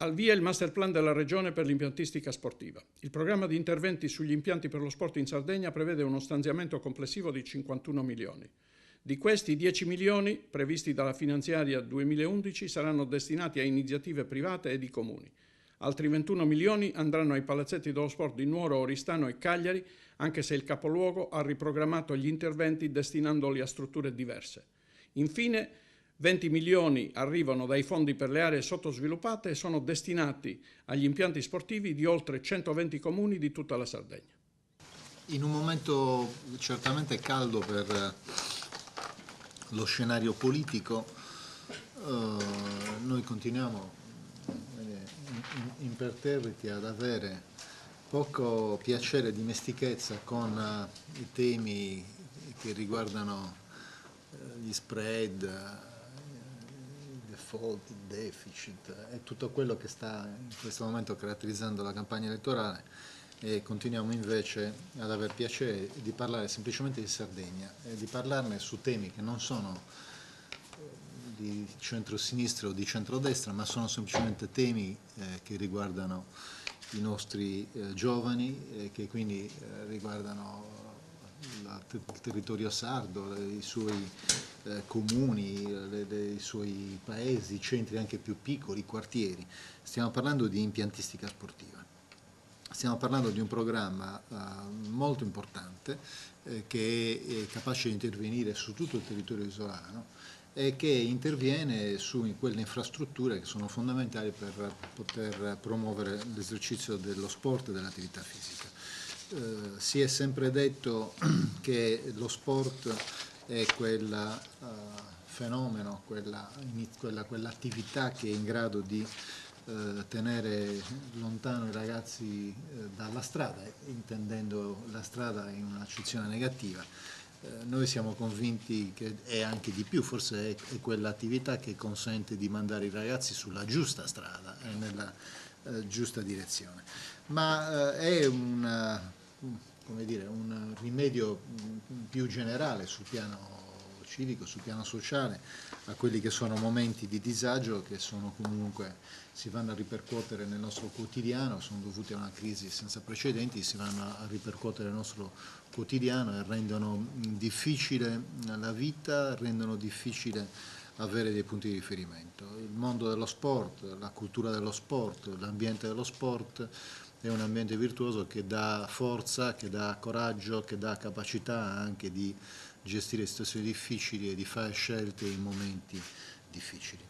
Al via il master plan della Regione per l'impiantistica sportiva. Il programma di interventi sugli impianti per lo sport in Sardegna prevede uno stanziamento complessivo di 51 milioni. Di questi, 10 milioni previsti dalla finanziaria 2011 saranno destinati a iniziative private e di comuni. Altri 21 milioni andranno ai palazzetti dello sport di Nuoro, Oristano e Cagliari, anche se il capoluogo ha riprogrammato gli interventi destinandoli a strutture diverse. Infine, 20 milioni arrivano dai fondi per le aree sottosviluppate e sono destinati agli impianti sportivi di oltre 120 comuni di tutta la Sardegna. In un momento certamente caldo per lo scenario politico, noi continuiamo imperterriti ad avere poco piacere e dimestichezza con i temi che riguardano gli spread, il default, il deficit e tutto quello che sta in questo momento caratterizzando la campagna elettorale, e continuiamo invece ad aver piacere di parlare semplicemente di Sardegna e di parlarne su temi che non sono di centro-sinistra o di centrodestra, ma sono semplicemente temi che riguardano i nostri giovani, che quindi riguardano il territorio sardo, i suoi comuni, i suoi paesi, i centri anche più piccoli, i quartieri. Stiamo parlando di impiantistica sportiva. Stiamo parlando di un programma molto importante che è capace di intervenire su tutto il territorio isolano e che interviene su quelle infrastrutture che sono fondamentali per poter promuovere l'esercizio dello sport e dell'attività fisica. Si è sempre detto che lo sport è quel fenomeno, quell'attività che è in grado di tenere lontano i ragazzi dalla strada, intendendo la strada in un'accezione negativa. Noi siamo convinti che è anche di più, forse è quell'attività che consente di mandare i ragazzi sulla giusta strada e nella giusta direzione. Ma è un rimedio più generale sul piano civico, sul piano sociale, a quelli che sono momenti di disagio che sono comunque, si vanno a ripercuotere nel nostro quotidiano, sono dovuti a una crisi senza precedenti, si vanno a ripercuotere nel nostro quotidiano e rendono difficile la vita, rendono difficile avere dei punti di riferimento. Il mondo dello sport, la cultura dello sport, l'ambiente dello sport è un ambiente virtuoso che dà forza, che dà coraggio, che dà capacità anche di gestire situazioni difficili e di fare scelte in momenti difficili.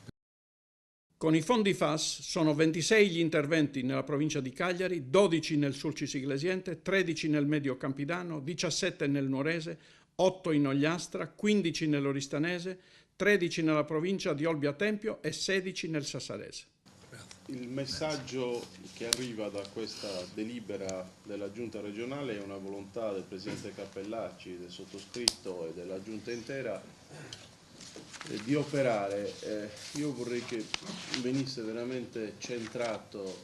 Con i fondi FAS sono 26 gli interventi nella provincia di Cagliari, 12 nel Sulcis Iglesiente, 13 nel Medio Campidano, 17 nel Nuorese, 8 in Ogliastra, 15 nell'Oristanese, 13 nella provincia di Olbia Tempio e 16 nel Sassarese. Il messaggio che arriva da questa delibera della Giunta regionale è una volontà del Presidente Cappellacci, del sottoscritto e della Giunta intera di operare. Io vorrei che venisse veramente centrato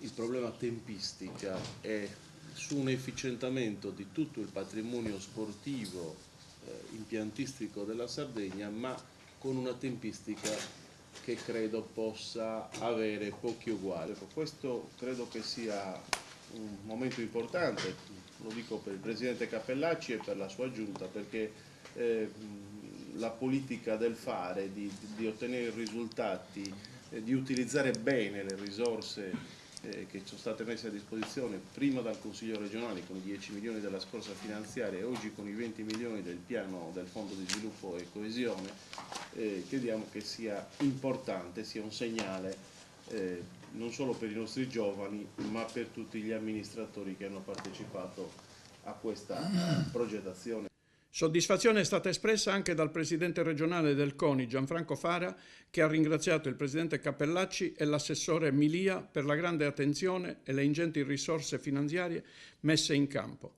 il problema tempistica e su un efficientamento di tutto il patrimonio sportivo impiantistico della Sardegna, ma con una tempistica che credo possa avere pochi uguali. Questo credo che sia un momento importante, lo dico per il Presidente Cappellacci e per la sua Giunta, perché la politica del fare, di ottenere risultati, di utilizzare bene le risorse che sono state messe a disposizione prima dal Consiglio regionale con i 10 milioni della scorsa finanziaria e oggi con i 20 milioni del piano del Fondo di Sviluppo e Coesione, crediamo che sia importante, sia un segnale non solo per i nostri giovani ma per tutti gli amministratori che hanno partecipato a questa progettazione. Soddisfazione è stata espressa anche dal presidente regionale del CONI, Gianfranco Fara, che ha ringraziato il presidente Cappellacci e l'assessore Milia per la grande attenzione e le ingenti risorse finanziarie messe in campo.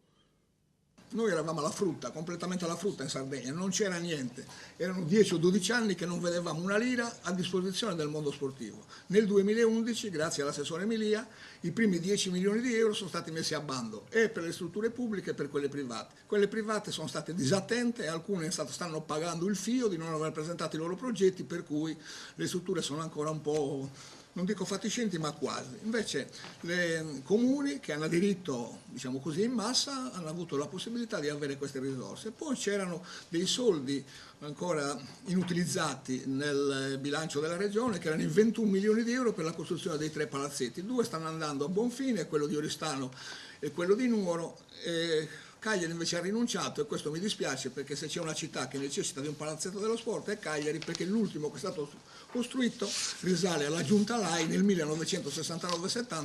Noi eravamo alla frutta, completamente alla frutta in Sardegna, non c'era niente. Erano 10 o 12 anni che non vedevamo una lira a disposizione del mondo sportivo. Nel 2011, grazie all'assessore Milia, i primi 10 milioni di euro sono stati messi a bando e per le strutture pubbliche e per quelle private. Quelle private sono state disattente e alcune stanno pagando il fio di non aver presentato i loro progetti, per cui le strutture sono ancora un po' non dico fatiscenti ma quasi. Invece i comuni che hanno aderito, diciamo così, in massa hanno avuto la possibilità di avere queste risorse. Poi c'erano dei soldi ancora inutilizzati nel bilancio della regione, che erano i 21 milioni di euro per la costruzione dei 3 palazzetti. 2 stanno andando a buon fine, quello di Oristano e quello di Nuoro. Cagliari invece ha rinunciato, e questo mi dispiace, perché se c'è una città che necessita di un palazzetto dello sport è Cagliari, perché l'ultimo che è stato costruito risale alla Giunta Lai nel 1969-70.